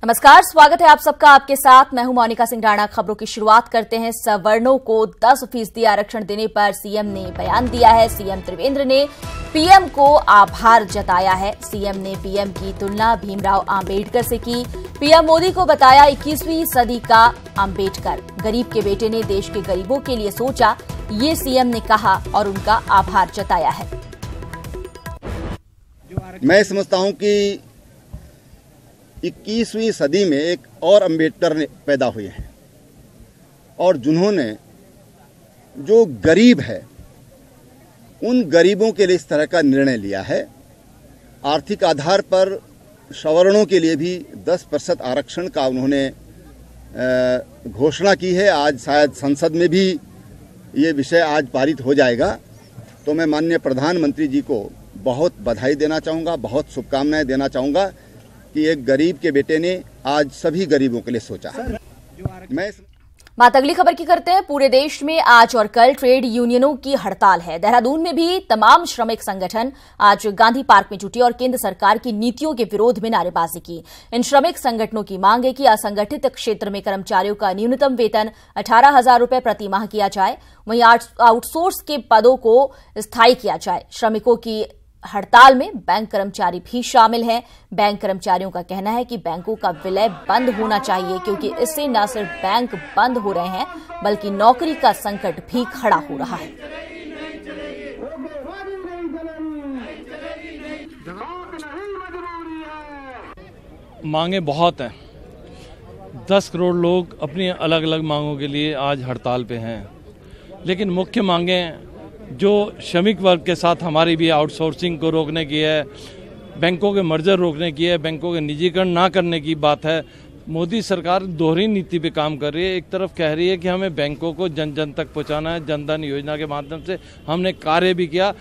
नमस्कार, स्वागत है आप सबका। आपके साथ मैं हूं मोनिका सिंह राणा। खबरों की शुरुआत करते हैं। सवर्णों को 10% आरक्षण देने पर सीएम ने बयान दिया है। सीएम त्रिवेंद्र ने पीएम को आभार जताया है। सीएम ने पीएम की तुलना भीमराव आंबेडकर से की। पीएम मोदी को बताया 21वीं सदी का आंबेडकर। गरीब के बेटे ने देश के गरीबों के लिए सोचा, ये सीएम ने कहा और उनका आभार जताया है। मैं समझता हूं कि 21वीं सदी में एक और अम्बेडकर ने पैदा हुए हैं और जिन्होंने जो गरीब है उन गरीबों के लिए इस तरह का निर्णय लिया है। आर्थिक आधार पर सवर्णों के लिए भी 10% आरक्षण का उन्होंने घोषणा की है। आज शायद संसद में भी ये विषय आज पारित हो जाएगा। तो मैं माननीय प्रधानमंत्री जी को बहुत बधाई देना चाहूँगा, बहुत शुभकामनाएं देना चाहूँगा कि एक गरीब के बेटे ने आज सभी गरीबों के लिए सोचा। बात अगली खबर की करते हैं। पूरे देश में आज और कल ट्रेड यूनियनों की हड़ताल है। देहरादून में भी तमाम श्रमिक संगठन आज गांधी पार्क में जुटे और केंद्र सरकार की नीतियों के विरोध में नारेबाजी की। इन श्रमिक संगठनों की मांग है कि असंगठित क्षेत्र में कर्मचारियों का न्यूनतम वेतन 18,000 रुपए प्रति माह किया जाए, वहीं आउटसोर्स के पदों को स्थायी किया जाए। श्रमिकों की हड़ताल में बैंक कर्मचारी भी शामिल हैं। बैंक कर्मचारियों का कहना है कि बैंकों का विलय बंद होना चाहिए, क्योंकि इससे न सिर्फ बैंक बंद हो रहे हैं बल्कि नौकरी का संकट भी खड़ा हो रहा है। मांगे बहुत हैं। 10 करोड़ लोग अपनी अलग अलग मांगों के लिए आज हड़ताल पे हैं, लेकिन मुख्य मांगें जो श्रमिक वर्ग के साथ हमारी भी आउटसोर्सिंग को रोकने की है, बैंकों के मर्जर रोकने की है, बैंकों के निजीकरण ना करने की बात है। मोदी सरकार दोहरी नीति पे काम कर रही है। एक तरफ कह रही है कि हमें बैंकों को जन जन तक पहुंचाना है, जनधन योजना के माध्यम से हमने कार्य भी किया।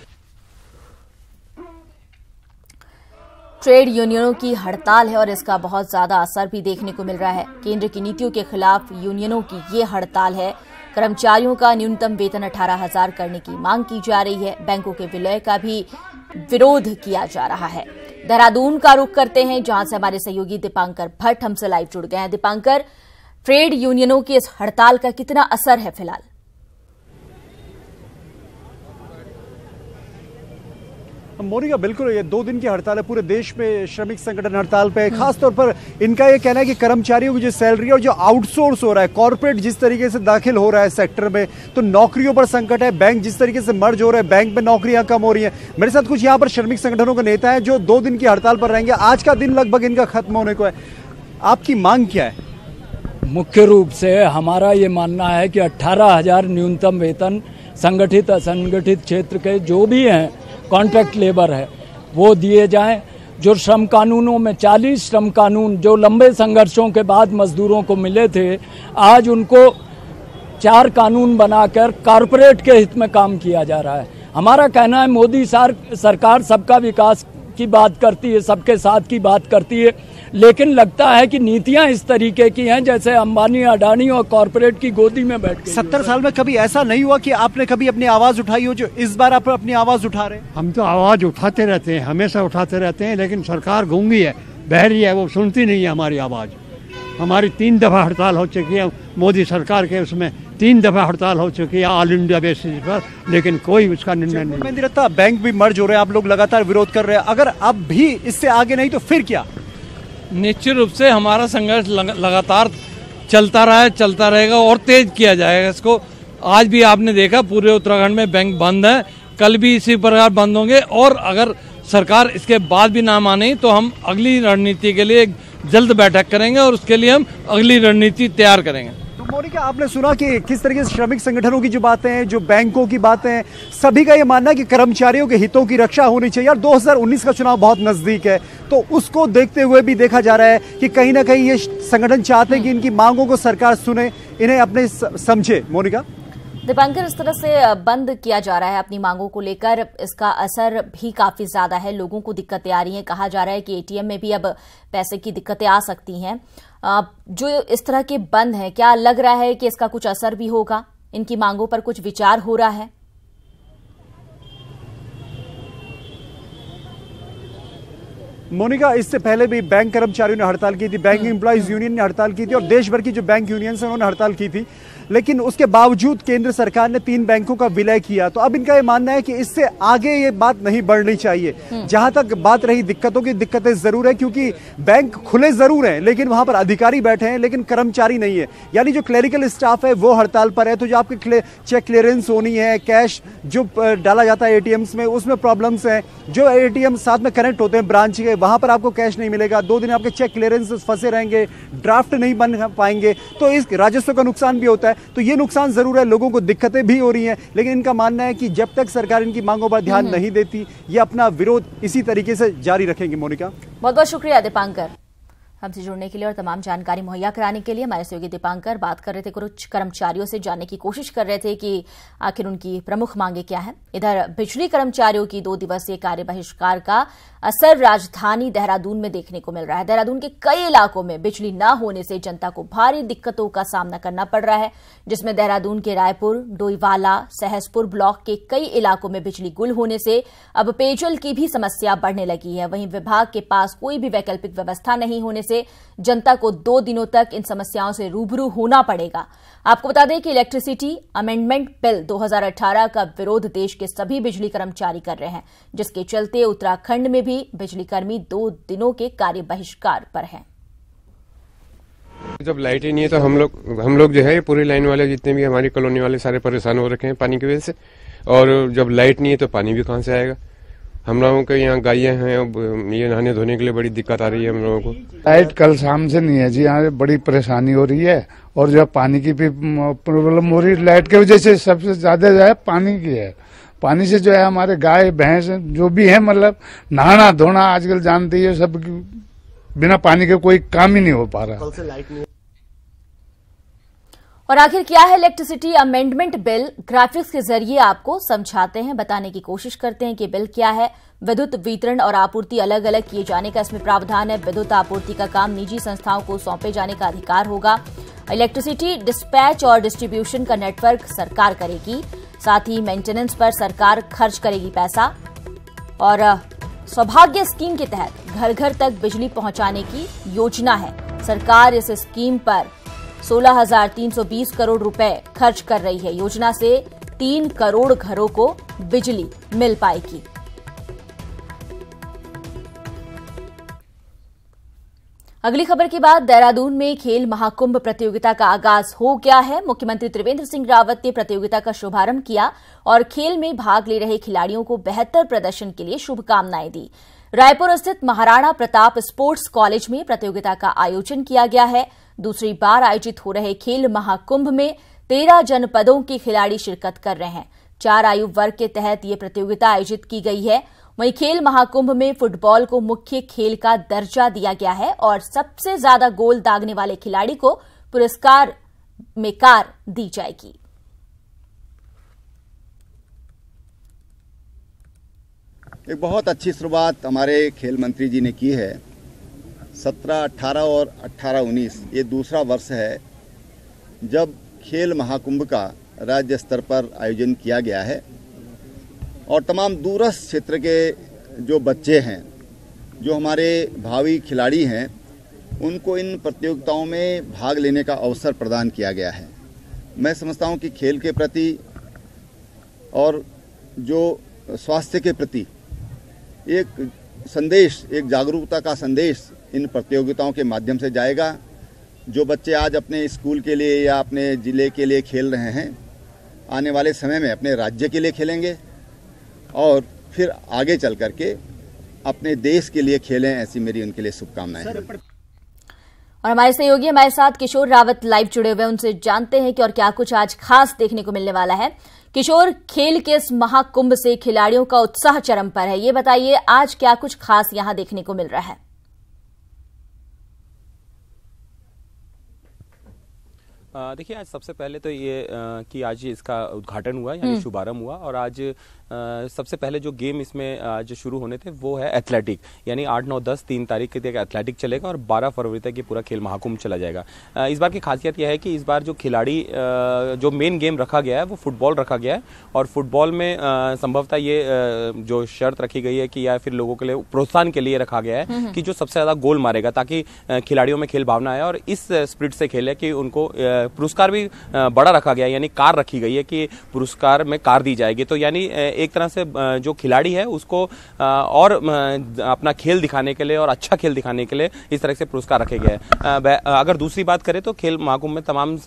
ट्रेड यूनियनों की हड़ताल है और इसका बहुत ज्यादा असर भी देखने को मिल रहा है। केंद्र की नीतियों के खिलाफ यूनियनों की ये हड़ताल है। कर्मचारियों का न्यूनतम वेतन 18,000 करने की मांग की जा रही है। बैंकों के विलय का भी विरोध किया जा रहा है। देहरादून का रुख करते हैं, जहां से हमारे सहयोगी दीपांकर भट्ट हमसे लाइव जुड़ गए हैं। दीपांकर, ट्रेड यूनियनों की इस हड़ताल का कितना असर है फिलहाल? मोनिका, बिल्कुल ये 2 दिन की हड़ताल है। पूरे देश में श्रमिक संगठन हड़ताल पे है। खासतौर पर इनका ये कहना है कि कर्मचारियों की जो सैलरी और जो आउटसोर्स हो रहा है, कॉर्पोरेट जिस तरीके से दाखिल हो रहा है सेक्टर में, तो नौकरियों पर संकट है। बैंक जिस तरीके से मर्ज हो रहे हैं, बैंक में नौकरियां कम हो रही हैं। मेरे साथ कुछ यहाँ पर श्रमिक संगठनों के नेता हैं जो 2 दिन की हड़ताल पर रहेंगे। आज का दिन लगभग इनका खत्म होने को है। आपकी मांग क्या है? मुख्य रूप से हमारा ये मानना है कि 18,000 न्यूनतम वेतन संगठित असंगठित क्षेत्र के जो भी हैं, कॉन्ट्रैक्ट लेबर है, वो दिए जाएं। जो श्रम कानूनों में 40 श्रम कानून जो लंबे संघर्षों के बाद मजदूरों को मिले थे, आज उनको 4 कानून बनाकर कॉरपोरेट के हित में काम किया जा रहा है। हमारा कहना है मोदी सरकार सबका विकास की बात करती है, सबके साथ की बात करती है, लेकिन लगता है कि नीतियां इस तरीके की हैं जैसे अंबानी, अडानी और कॉर्पोरेट की गोदी में बैठ के। 70 साल में कभी ऐसा नहीं हुआ कि आपने कभी अपनी आवाज उठाई हो जो इस बार आप अपनी आवाज उठा रहे हैं? हम तो आवाज उठाते रहते हैं, हमेशा उठाते रहते हैं, लेकिन सरकार गूंगी है, बहरी है, वो सुनती नहीं है हमारी आवाज। हमारी 3 दफा हड़ताल हो चुकी है मोदी सरकार के, उसमें 3 दफा हड़ताल हो चुकी है ऑल इंडिया बेसिस पर, लेकिन कोई उसका निर्णय नहीं रहता। बैंक भी मर्ज हो रहे हैं, आप लोग लगातार विरोध कर रहे हैं। अगर अब भी इससे आगे नहीं तो फिर क्या? निश्चित रूप से हमारा संघर्ष लगातार चलता रहा है, चलता रहेगा और तेज किया जाएगा इसको। आज भी आपने देखा पूरे उत्तराखंड में बैंक बंद है, कल भी इसी प्रकार बंद होंगे और अगर सरकार इसके बाद भी ना माने तो हम अगली रणनीति के लिए एक जल्द बैठक करेंगे और उसके लिए हम अगली रणनीति तैयार करेंगे। मोनिका, आपने सुना कि किस तरीके से श्रमिक संगठनों की जो बातें हैं, जो बैंकों की बातें हैं, सभी का ये मानना है कि कर्मचारियों के हितों की रक्षा होनी चाहिए। और 2019 का चुनाव बहुत नजदीक है, तो उसको देखते हुए भी देखा जा रहा है कि कहीं ना कहीं ये संगठन चाहते हैं कि इनकी मांगों को सरकार सुने, इन्हें अपने समझे। मोनिका, दीपांकर, इस तरह से बंद किया जा रहा है अपनी मांगों को लेकर, इसका असर भी काफी ज्यादा है। लोगों को दिक्कतें आ रही हैं। कहा जा रहा है कि एटीएम में भी अब पैसे की दिक्कतें आ सकती हैं। जो इस तरह के बंद हैं, क्या लग रहा है कि इसका कुछ असर भी होगा? इनकी मांगों पर कुछ विचार हो रहा है? मोनिका, इससे पहले भी बैंक कर्मचारियों ने हड़ताल की थी, बैंक एम्प्लॉइज यूनियन ने हड़ताल की थी और देश भर की जो बैंक यूनियंस हैं उन्होंने हड़ताल की थी, लेकिन उसके बावजूद केंद्र सरकार ने 3 बैंकों का विलय किया। तो अब इनका ये मानना है कि इससे आगे ये बात नहीं बढ़नी चाहिए। जहां तक बात रही दिक्कतों की, दिक्कतें जरूर है क्योंकि बैंक खुले जरूर हैं लेकिन वहां पर अधिकारी बैठे हैं लेकिन कर्मचारी नहीं है, यानी जो क्लेरिकल स्टाफ है वो हड़ताल पर है। तो जो आपकी चेक क्लियरेंस होनी है, कैश जो डाला जाता है एटीएम्स में, उसमें प्रॉब्लम्स हैं। जो एटीएम साथ में कनेक्ट होते हैं ब्रांच के, वहां पर आपको कैश नहीं मिलेगा, 2 दिन आपके चेक क्लियरेंस फंसे रहेंगे, ड्राफ्ट नहीं बन पाएंगे, तो इस राजस्व का नुकसान भी होता है। तो ये नुकसान जरूर है, लोगों को दिक्कतें भी हो रही हैं, लेकिन इनका मानना है कि जब तक सरकार इनकी मांगों पर ध्यान नहीं देती, ये अपना विरोध इसी तरीके से जारी रखेंगे। मोनिका, बहुत बहुत शुक्रिया दीपांकर हमसे जुड़ने के लिए और तमाम जानकारी मुहैया कराने के लिए। हमारे सहयोगी दीपांकर बात कर रहे थे, कुछ कर्मचारियों से जानने की कोशिश कर रहे थे कि आखिर उनकी प्रमुख मांगे क्या है। इधर बिजली कर्मचारियों की 2 दिवसीय कार्य बहिष्कार का असर राजधानी देहरादून में देखने को मिल रहा है। देहरादून के कई इलाकों में बिजली न होने से जनता को भारी दिक्कतों का सामना करना पड़ रहा है, जिसमें देहरादून के रायपुर, डोईवाला, सहसपुर ब्लॉक के कई इलाकों में बिजली गुल होने से अब पेयजल की भी समस्या बढ़ने लगी है। वहीं विभाग के पास कोई भी वैकल्पिक व्यवस्था नहीं होने से जनता को 2 दिनों तक इन समस्याओं से रूबरू होना पड़ेगा। आपको बता दें कि इलेक्ट्रिसिटी अमेंडमेंट बिल 2018 का विरोध देश के सभी बिजली कर्मचारी कर रहे हैं, जिसके चलते उत्तराखंड में भी बिजलीकर्मी 2 दिनों के कार्य बहिष्कार पर हैं। जब लाइट ही नहीं है तो हम लोग जो है पूरी लाइन वाले जितने भी हमारी कॉलोनी वाले सारे परेशान हो रखे हैं पानी की वजह से, और जब लाइट नहीं है तो पानी भी कहां से आएगा। हम लोगों के यहाँ गायें हैं, ये नहाने धोने के लिए बड़ी दिक्कत आ रही है हम लोगों को। लाइट कल शाम से नहीं है जी, यहाँ बड़ी परेशानी हो रही है और जो पानी की भी प्रॉब्लम हो रही है। लाइट की वजह से सबसे ज्यादा जो है पानी की है। पानी से जो है हमारे गाय भैंस जो भी है, मतलब नहाना धोना आजकल जानते ही है, सब बिना पानी के कोई काम ही नहीं हो पा रहा। कल से लाइट नहीं। और आखिर क्या है इलेक्ट्रिसिटी अमेंडमेंट बिल, ग्राफिक्स के जरिए आपको समझाते हैं, बताने की कोशिश करते हैं कि बिल क्या है। विद्युत वितरण और आपूर्ति अलग अलग किए जाने का इसमें प्रावधान है। विद्युत आपूर्ति का काम निजी संस्थाओं को सौंपे जाने का अधिकार होगा। इलेक्ट्रिसिटी डिस्पैच और डिस्ट्रीब्यूशन का नेटवर्क सरकार करेगी, साथ ही मेंटेनेंस पर सरकार खर्च करेगी पैसा। और सौभाग्य स्कीम के तहत घर घर तक बिजली पहुंचाने की योजना है। सरकार इस स्कीम पर 16,320 करोड़ रुपए खर्च कर रही है। योजना से 3 करोड़ घरों को बिजली मिल पाएगी। अगली खबर के बाद देहरादून में खेल महाकुंभ प्रतियोगिता का आगाज हो गया है। मुख्यमंत्री त्रिवेंद्र सिंह रावत ने प्रतियोगिता का शुभारंभ किया और खेल में भाग ले रहे खिलाड़ियों को बेहतर प्रदर्शन के लिए शुभकामनाएं दी। रायपुर स्थित महाराणा प्रताप स्पोर्ट्स कॉलेज में प्रतियोगिता का आयोजन किया गया है। दूसरी बार आयोजित हो रहे खेल महाकुंभ में 13 जनपदों के खिलाड़ी शिरकत कर रहे हैं। 4 आयु वर्ग के तहत ये प्रतियोगिता आयोजित की गई है। वहीं खेल महाकुंभ में फुटबॉल को मुख्य खेल का दर्जा दिया गया है और सबसे ज्यादा गोल दागने वाले खिलाड़ी को पुरस्कार में कार दी जाएगी। एक बहुत अच्छी शुरुआत हमारे खेल मंत्री जी ने की है। 17, 18 और 18-19 ये दूसरा वर्ष है जब खेल महाकुंभ का राज्य स्तर पर आयोजन किया गया है और तमाम दूरस्थ क्षेत्र के जो बच्चे हैं, जो हमारे भावी खिलाड़ी हैं, उनको इन प्रतियोगिताओं में भाग लेने का अवसर प्रदान किया गया है। मैं समझता हूं कि खेल के प्रति और जो स्वास्थ्य के प्रति एक संदेश, एक जागरूकता का संदेश इन प्रतियोगिताओं के माध्यम से जाएगा। जो बच्चे आज अपने स्कूल के लिए या अपने जिले के लिए खेल रहे हैं, आने वाले समय में अपने राज्य के लिए खेलेंगे और फिर आगे चल करके अपने देश के लिए खेलें, ऐसी मेरी उनके लिए शुभकामनाएं हैं। और हमारे सहयोगी हमारे साथ किशोर रावत लाइव जुड़े हुए, उनसे जानते हैं कि और क्या कुछ आज खास देखने को मिलने वाला है। किशोर, खेल के इस महाकुंभ से खिलाड़ियों का उत्साह चरम पर है, ये बताइए आज क्या कुछ खास यहां देखने को मिल रहा है। देखिए, आज सबसे पहले तो ये कि आज इसका उद्घाटन हुआ यानी शुभारंभ हुआ, और आज सबसे पहले जो गेम इसमें आज शुरू होने थे वो है एथलेटिक, यानी 8, 9, 10 3 तारीख तक एथलेटिक चलेगा और 12 फरवरी तक ये पूरा खेल महाकुंभ चला जाएगा। इस बार की खासियत यह है कि इस बार जो खिलाड़ी जो मेन गेम रखा गया है वो फुटबॉल रखा गया है, और फुटबॉल में संभवतः ये जो शर्त रखी गई है कि या फिर लोगों के लिए प्रोत्साहन के लिए रखा गया है कि जो सबसे ज्यादा गोल मारेगा, ताकि खिलाड़ियों में खेल भावना आए और इस स्पिरिट से खेले कि उनको पुरस्कार भी बड़ा रखा गया है, यानी कार रखी गई है कि पुरस्कार में कार दी जाएगी। तो यानी एक तरह से जो खिलाड़ी है उसको और अपना खेल दिखाने के लिए और अच्छा खेल दिखाने के लिए इस तरह से पुरस्कार रखे गए हैं। अगर दूसरी बात करें तो खेल महाकुंभ में तमाम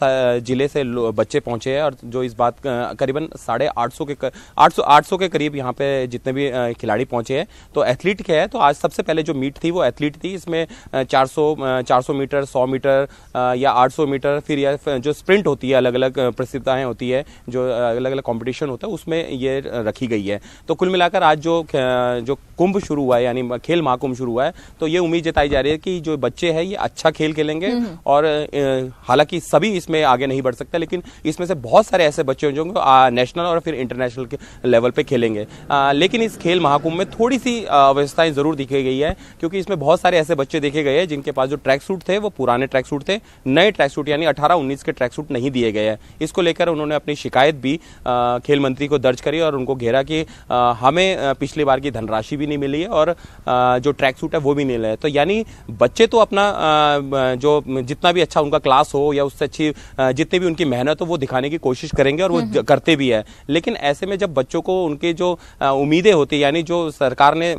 जिले से बच्चे पहुंचे हैं, और जो इस बात करीबन 850 के करीब यहाँ पे जितने भी खिलाड़ी पहुंचे हैं। तो एथलीट क्या है, तो आज सबसे पहले जो मीट थी वो एथलीट थी। इसमें 400 मीटर, 100 मीटर या 800 मीटर, फिर या जो स्प्रिंट होती है, अलग अलग प्रतियोगिताएं होती है, जो अलग अलग कंपटीशन होता है, उसमें ये रखी गई है। तो कुल मिलाकर आज जो कुंभ शुरू हुआ है, यानी खेल महाकुंभ शुरू हुआ है, तो ये उम्मीद जताई जा रही है कि जो बच्चे हैं ये अच्छा खेल खेलेंगे। और हालांकि सभी इसमें आगे नहीं बढ़ सकते, लेकिन इसमें से बहुत सारे ऐसे बच्चे हैं जो नेशनल और फिर इंटरनेशनल के लेवल पे खेलेंगे। लेकिन इस खेल महाकुंभ में थोड़ी सी अव्यवस्थाएं जरूर दिखाई गई है, क्योंकि इसमें बहुत सारे ऐसे बच्चे देखे गए हैं जिनके पास जो ट्रैक सूट थे वो पुराने ट्रैक सूट थे, नए ट्रैक सूट यानी 18-19 के ट्रैक सूट नहीं दिए गए हैं। इसको लेकर उन्होंने अपनी शिकायत भी खेल मंत्री को दर्ज करी और उनको घेरा कि हमें पिछली बार की धनराशि भी नहीं मिली है और जो ट्रैक सूट है वो भी नहीं मिला है। तो यानी बच्चे तो अपना जो जितना भी अच्छा उनका क्लास हो या उससे अच्छी जितनी भी उनकी मेहनत हो वो दिखाने की कोशिश करेंगे, और वो करते भी है। लेकिन ऐसे में जब बच्चों को उनके जो उम्मीदें होती है, यानी जो सरकार ने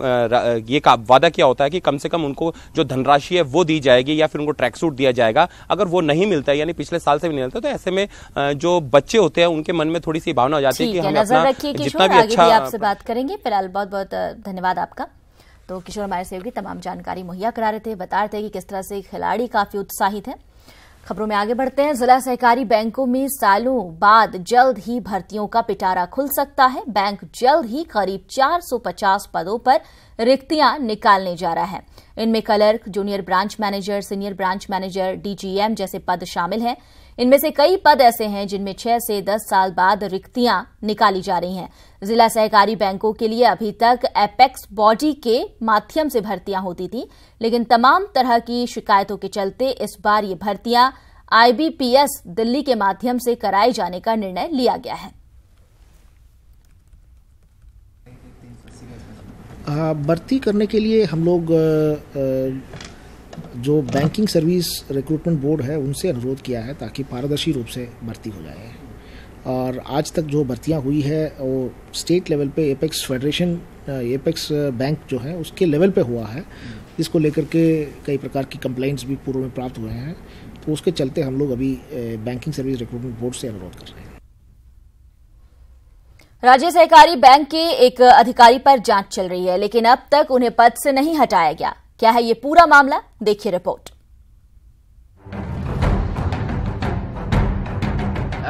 ये वादा किया होता है कि कम से कम उनको जो धनराशि है वो दी जाएगी या फिर उनको ट्रैक सूट दिया जाएगा, अगर वो नहीं मिलता है, यानी पिछले साल से भी नहीं मिलता, तो ऐसे में जो बच्चे होते हैं उनके मन में थोड़ी सी भावना हो जाती है कि हम अपना जितना भी अच्छा। आपसे बात करेंगे। फिलहाल बहुत बहुत धन्यवाद आपका। तो किशोर हमारे सहयोगी तमाम जानकारी मुहैया करा रहे थे, बता रहे थे कि किस तरह से खिलाड़ी काफी उत्साहित हैं। खबरों में आगे बढ़ते हैं। जिला सहकारी बैंकों में सालों बाद जल्द ही भर्तियों का पिटारा खुल सकता है। बैंक जल्द ही करीब 450 पदों पर रिक्तियां निकालने जा रहा है। इनमें clerk, junior branch manager, senior branch manager, DGM जैसे पद शामिल हैं। इनमें से कई पद ऐसे हैं जिनमें 6 से 10 साल बाद रिक्तियां निकाली जा रही हैं। जिला सहकारी बैंकों के लिए अभी तक एपेक्स बॉडी के माध्यम से भर्तियां होती थी, लेकिन तमाम तरह की शिकायतों के चलते इस बार ये भर्तियां आईबीपीएस दिल्ली के माध्यम से कराए जाने का निर्णय लिया गया है। भर्ती करने के लिए हम लोग जो बैंकिंग सर्विस रिक्रूटमेंट बोर्ड है उनसे अनुरोध किया है ताकि पारदर्शी रूप से भर्ती हो जाए। और आज तक जो भर्तियां हुई है वो स्टेट लेवल पे एपेक्स फेडरेशन, एपेक्स बैंक जो है उसके लेवल पे हुआ है, जिसको लेकर के कई प्रकार की कंप्लेंट्स भी पूर्व में प्राप्त हुए हैं। तो उसके चलते हम लोग अभी बैंकिंग सर्विस रिक्रूटमेंट बोर्ड से अनुरोध कर रहे हैं। राज्य सहकारी बैंक के एक अधिकारी पर जांच चल रही है, लेकिन अब तक उन्हें पद से नहीं हटाया गया। क्या है ये पूरा मामला, देखिए रिपोर्ट।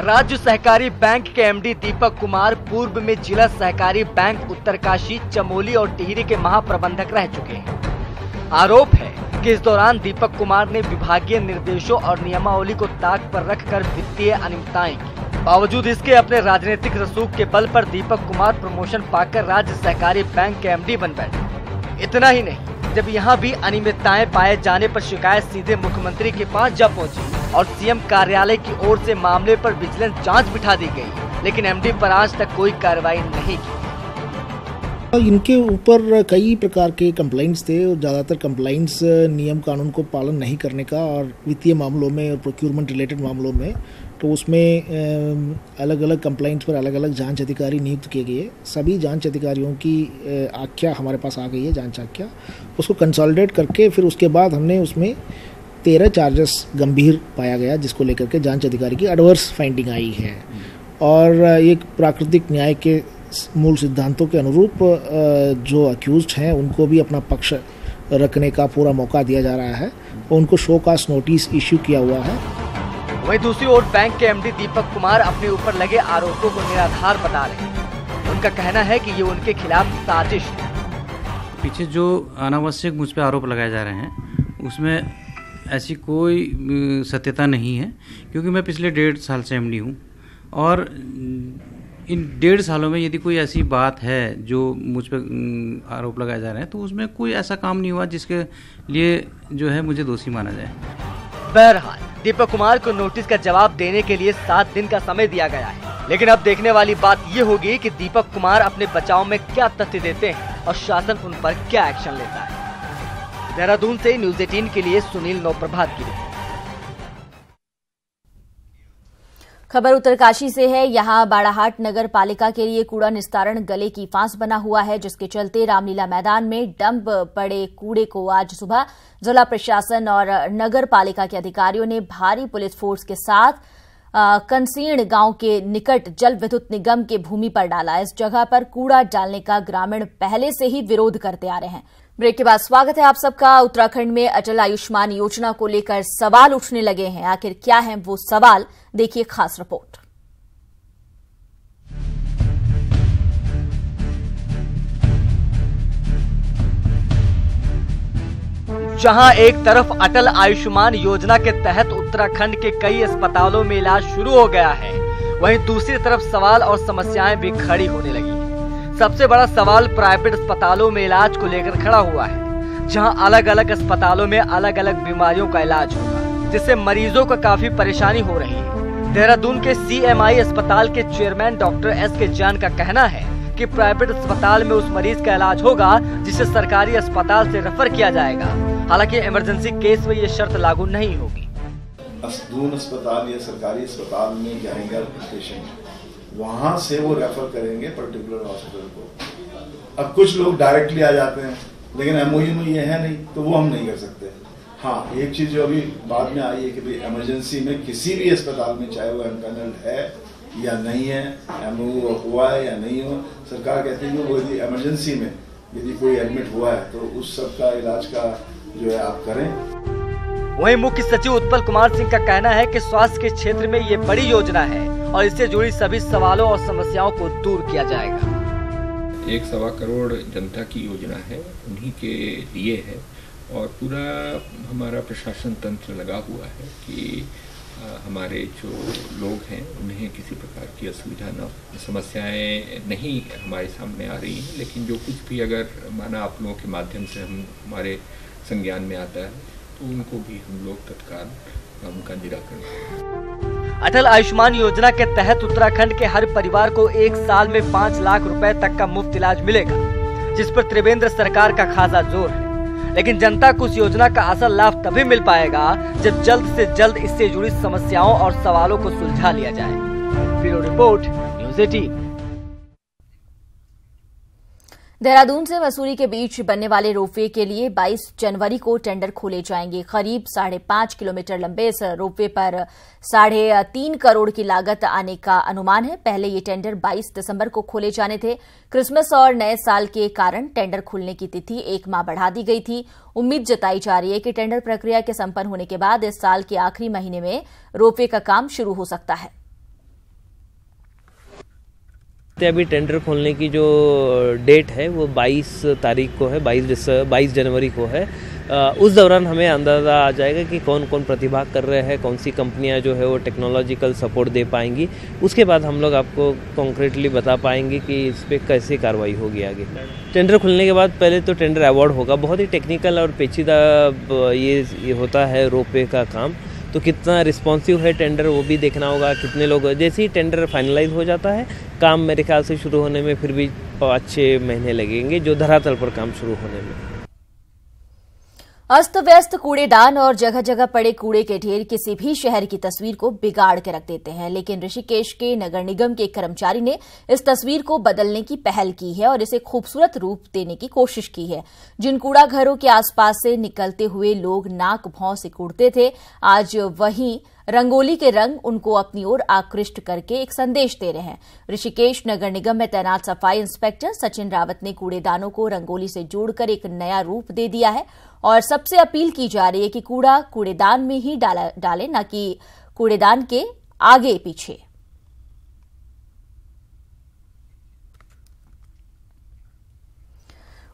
राज्य सहकारी बैंक के एमडी दीपक कुमार पूर्व में जिला सहकारी बैंक उत्तरकाशी, चमोली और टिहरी के महाप्रबंधक रह चुके हैं। आरोप है कि इस दौरान दीपक कुमार ने विभागीय निर्देशों और नियमावली को ताक पर रखकर वित्तीय अनियमितताएं की। बावजूद इसके अपने राजनीतिक रसूख के बल पर दीपक कुमार प्रमोशन पाकर राज्य सहकारी बैंक के एमडी बन बैठे। इतना ही नहीं, जब यहाँ भी अनियमितताएं पाए जाने पर शिकायत सीधे मुख्यमंत्री के पास जा पहुंची और सीएम कार्यालय की ओर से मामले पर विजिलेंस जांच बिठा दी गई, लेकिन एमडी पर आज तक कोई कार्रवाई नहीं की। इनके ऊपर कई प्रकार के कंप्लेंट्स थे और ज़्यादातर कंप्लेंट्स नियम कानून को पालन नहीं करने का और वित्तीय मामलों में और प्रोक्यूरमेंट रिलेटेड मामलों में। तो उसमें अलग अलग कंप्लेंट्स पर अलग अलग जांच अधिकारी नियुक्त किए गए। सभी जांच अधिकारियों की आख्या हमारे पास आ गई है, जांच आख्या। उसको कंसोलिडेट करके फिर उसके बाद हमने उसमें 13 चार्जेस गंभीर पाया गया, जिसको लेकर के जांच अधिकारी की एडवर्स फाइंडिंग आई है। और एक प्राकृतिक न्याय के मूल सिद्धांतों के अनुरूप जो अक्यूज्ड हैं उनको भी अपना पक्ष रखने का पूरा मौका दिया जा रहा है और उनको शो कास्ट नोटिस इश्यू किया हुआ है। वहीं दूसरी ओर बैंक के एमडी दीपक कुमार अपने ऊपर लगे आरोपों को निराधार बता रहे हैं। उनका कहना है कि ये उनके खिलाफ साजिश है। पीछे जो अनावश्यक मुझ पे आरोप लगाए जा रहे हैं उसमें ऐसी कोई सत्यता नहीं है, क्योंकि मैं पिछले 1.5 साल से एमडी हूँ और इन 1.5 सालों में यदि कोई ऐसी बात है जो मुझ पर आरोप लगाए जा रहे हैं तो उसमें कोई ऐसा काम नहीं हुआ जिसके लिए जो है मुझे दोषी माना जाए। बहरहाल दीपक कुमार को नोटिस का जवाब देने के लिए 7 दिन का समय दिया गया है, लेकिन अब देखने वाली बात ये होगी कि दीपक कुमार अपने बचाव में क्या तथ्य देते हैं और शासन उन पर क्या एक्शन लेता है। देहरादून से न्यूज़ 18 के लिए सुनील नवप्रभात की रिपोर्ट। खबर उत्तरकाशी से है। यहां बाड़ाहाट नगर पालिका के लिए कूड़ा निस्तारण गले की फांस बना हुआ है, जिसके चलते रामलीला मैदान में डंप पड़े कूड़े को आज सुबह जिला प्रशासन और नगर पालिका के अधिकारियों ने भारी पुलिस फोर्स के साथ कंसीण गांव के निकट जल विद्युत निगम के भूमि पर डाला। इस जगह पर कूड़ा डालने का ग्रामीण पहले से ही विरोध करते आ रहे हैं। ब्रेक के बाद स्वागत है आप सबका। उत्तराखंड में अटल आयुष्मान योजना को लेकर सवाल उठने लगे हैं। आखिर क्या है वो सवाल, देखिए खास रिपोर्ट। जहां एक तरफ अटल आयुष्मान योजना के तहत उत्तराखंड के कई अस्पतालों में इलाज शुरू हो गया है, वहीं दूसरी तरफ सवाल और समस्याएं भी खड़ी होने लगी हैं। सबसे बड़ा सवाल प्राइवेट अस्पतालों में इलाज को लेकर खड़ा हुआ है, जहां अलग अलग अस्पतालों में अलग अलग बीमारियों का इलाज होगा, जिससे मरीजों को काफी परेशानी हो रही है। देहरादून के CMI अस्पताल के चेयरमैन डॉक्टर SK जैन का कहना है कि प्राइवेट अस्पताल में उस मरीज का इलाज होगा जिसे सरकारी अस्पताल से रेफर किया जाएगा। हालांकि इमरजेंसी केस में ये शर्त लागू नहीं होगी। दून अस्पताल या सरकारी अस्पताल में जाएंगे पेशेंट, वहां से वो रेफर करेंगे पर्टिकुलर हॉस्पिटल को। अब कुछ लोग डायरेक्टली आ जाते हैं, लेकिन MOU में ये है नहीं, तो वो हम नहीं कर सकते। हाँ, एक चीज जो अभी बाद में आई है कि इमरजेंसी में किसी भी अस्पताल में, चाहे वो एमपैनल्ड है या नहीं है, MOU हुआ है या नहीं हुआ, सरकार कहती है कि वो यदि इमरजेंसी में यदि कोई एडमिट हुआ है तो उस सब का इलाज का जो है आप करें। वहीं मुख्य सचिव उत्पल कुमार सिंह का कहना है कि स्वास्थ्य के क्षेत्र में ये बड़ी योजना है और इससे जुड़ी सभी सवालों और समस्याओं को दूर किया जाएगा। 1.25 करोड़ जनता की योजना है, उन्हीं के लिए है और पूरा हमारा प्रशासन तंत्र लगा हुआ है कि हमारे जो लोग हैं उन्हें किसी प्रकार की असुविधा न, समस्याएं नहीं हमारे सामने आ रही हैं, लेकिन जो कुछ भी अगर माना आप लोगों के माध्यम से हमारे संज्ञान में आता है तो उनको भी हम लोग तत्काल उनका निराकरण करेंगे। अटल आयुष्मान योजना के तहत उत्तराखंड के हर परिवार को 1 साल में 5 लाख रुपए तक का मुफ्त इलाज मिलेगा, जिस पर त्रिवेंद्र सरकार का खासा जोर है। लेकिन जनता को इस योजना का असल लाभ तभी मिल पाएगा जब जल्द से जल्द इससे जुड़ी समस्याओं और सवालों को सुलझा लिया जाए। Bureau report, news 18। देहरादून से मसूरी के बीच बनने वाले रोपवे के लिए 22 जनवरी को टेंडर खोले जाएंगे। करीब 5.5 किलोमीटर लंबे इस रोपवे पर 3.5 करोड़ की लागत आने का अनुमान है। पहले ये टेंडर 22 दिसंबर को खोले जाने थे। क्रिसमस और नए साल के कारण टेंडर खुलने की तिथि 1 माह बढ़ा दी गई थी। उम्मीद जताई जा रही है कि टेंडर प्रक्रिया के संपन्न होने के बाद इस साल के आखिरी महीने में रोपवे का काम शुरू हो सकता है। अभी टेंडर खोलने की जो डेट है वो 22 तारीख को है, 22 जनवरी को है। उस दौरान हमें अंदाज़ा आ जाएगा कि कौन कौन प्रतिभाग कर रहे हैं, कौन सी कंपनियां जो है वो टेक्नोलॉजिकल सपोर्ट दे पाएंगी। उसके बाद हम लोग आपको कॉन्क्रीटली बता पाएंगे कि इस पर कैसे कार्रवाई होगी आगे। टेंडर खुलने के बाद पहले तो टेंडर अवार्ड होगा। बहुत ही टेक्निकल और पेचीदा ये होता है रोपवे का काम, तो कितना रिस्पॉन्सिव है टेंडर वो भी देखना होगा। कितने लोग, जैसे ही टेंडर फाइनलाइज हो जाता है काम मेरे ख्याल से शुरू होने में फिर भी 5-6 महीने लगेंगे, जो धरातल पर काम शुरू होने में। अस्त व्यस्त कूड़ेदान और जगह जगह पड़े कूड़े के ढेर किसी भी शहर की तस्वीर को बिगाड़ के रख देते हैं, लेकिन ऋषिकेश के नगर निगम के एक कर्मचारी ने इस तस्वीर को बदलने की पहल की है और इसे खूबसूरत रूप देने की कोशिश की है। जिन कूड़ा घरों के आसपास से निकलते हुए लोग नाक भौं से कूड़ते थे, आज वहीं रंगोली के रंग उनको अपनी ओर आकृष्ट करके एक संदेश दे रहे हैं। ऋषिकेश नगर निगम में तैनात सफाई इंस्पेक्टर सचिन रावत ने कूड़ेदानों को रंगोली से जोड़कर एक नया रूप दे दिया है और सबसे अपील की जा रही है कि कूड़ा कूड़ेदान में ही डालें, न कि कूड़ेदान के आगे पीछे।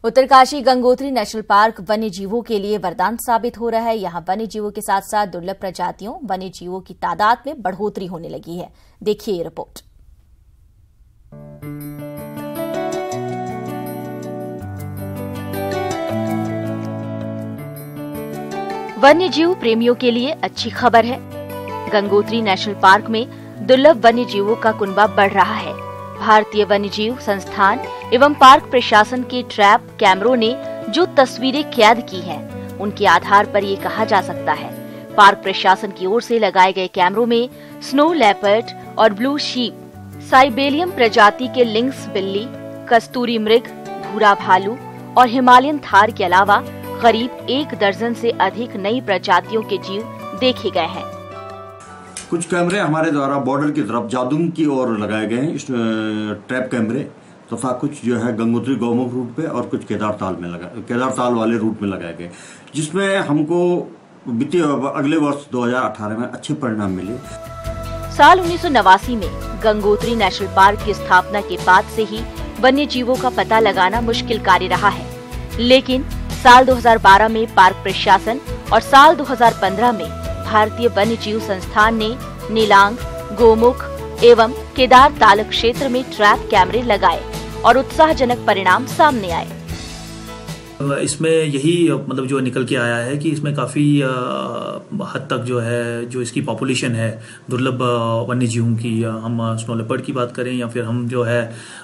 उत्तरकाशी गंगोत्री नेशनल पार्क वन्य जीवों के लिए वरदान साबित हो रहा है। यहाँ वन्य जीवों के साथ साथ दुर्लभ प्रजातियों वन्य जीवों की तादाद में बढ़ोतरी होने लगी है। देखिए ये रिपोर्ट। वन्य जीव प्रेमियों के लिए अच्छी खबर है। गंगोत्री नेशनल पार्क में दुर्लभ वन्य जीवों का कुनबा बढ़ रहा है। भारतीय वन्यजीव संस्थान एवं पार्क प्रशासन के ट्रैप कैमरों ने जो तस्वीरें कैद की हैं, उनके आधार पर ये कहा जा सकता है पार्क प्रशासन की ओर से लगाए गए कैमरों में स्नो लेपर्ड और ब्लू शीप, साइबेरियन प्रजाति के लिंक्स बिल्ली, कस्तूरी मृग, भूरा भालू और हिमालयन थार के अलावा करीब 1 दर्जन से अधिक नई प्रजातियों के जीव देखे गए हैं। कुछ कैमरे हमारे द्वारा बॉर्डर की तरफ जादूम की ओर लगाए गए हैं, ट्रैप कैमरे, तथा कुछ जो है गंगोत्री गौमुख रूट पे और कुछ केदारताल वाले रूट में लगाए गए, जिसमें हमको वित्तीय अगले वर्ष 2018 में अच्छे परिणाम मिले। साल 1989 में गंगोत्री नेशनल पार्क की स्थापना के बाद से ही वन्य जीवों का पता लगाना मुश्किल कार्य रहा है, लेकिन साल 2012 में पार्क प्रशासन और साल 2015 में भारतीय वन्य जीव संस्थान ने नीलांग, गोमुख एवं केदारताल क्षेत्र में ट्रैप कैमरे लगाए और उत्साहजनक परिणाम सामने आए। इसमें यही मतलब जो निकल के आया है कि इसमें काफ़ी हद तक जो इसकी पॉपुलेशन है दुर्लभ वन्य जीवों की, हम स्नो लेपर्ड की बात करें या फिर हम जो है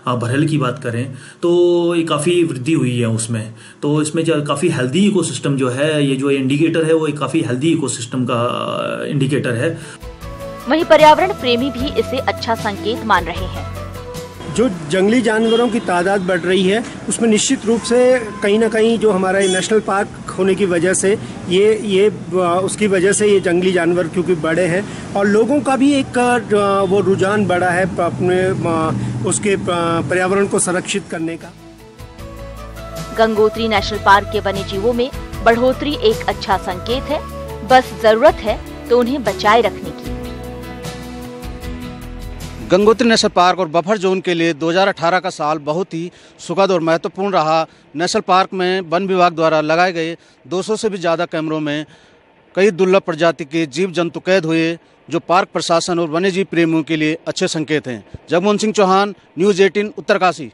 बरहल की बात करें, तो ये काफ़ी वृद्धि हुई है उसमें। तो इसमें जो काफ़ी हेल्दी इकोसिस्टम जो है, ये जो इंडिकेटर है वो एक काफ़ी हेल्दी इकोसिस्टम का इंडिकेटर है। वहीं पर्यावरण प्रेमी भी इसे अच्छा संकेत मान रहे हैं। जो जंगली जानवरों की तादाद बढ़ रही है उसमें निश्चित रूप से कहीं ना कहीं जो हमारा नेशनल पार्क होने की वजह से उसकी वजह से ये जंगली जानवर क्योंकि बड़े हैं और लोगों का भी एक वो रुझान बढ़ा है अपने उसके पर्यावरण को संरक्षित करने का। गंगोत्री नेशनल पार्क के वन्य जीवों में बढ़ोतरी एक अच्छा संकेत है, बस जरूरत है तो उन्हें बचाए रखने की। गंगोत्री नेशनल पार्क और बफर जोन के लिए 2018 का साल बहुत ही सुखद और महत्वपूर्ण रहा। नेशनल पार्क में वन विभाग द्वारा लगाए गए 200 से भी ज़्यादा कैमरों में कई दुर्लभ प्रजाति के जीव जंतु कैद हुए, जो पार्क प्रशासन और वन्यजीव प्रेमियों के लिए अच्छे संकेत हैं। जगमोहन सिंह चौहान, न्यूज़ 18 उत्तरकाशी।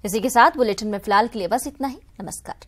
इसी के साथ बुलेटिन में फिलहाल के लिए बस इतना ही। नमस्कार।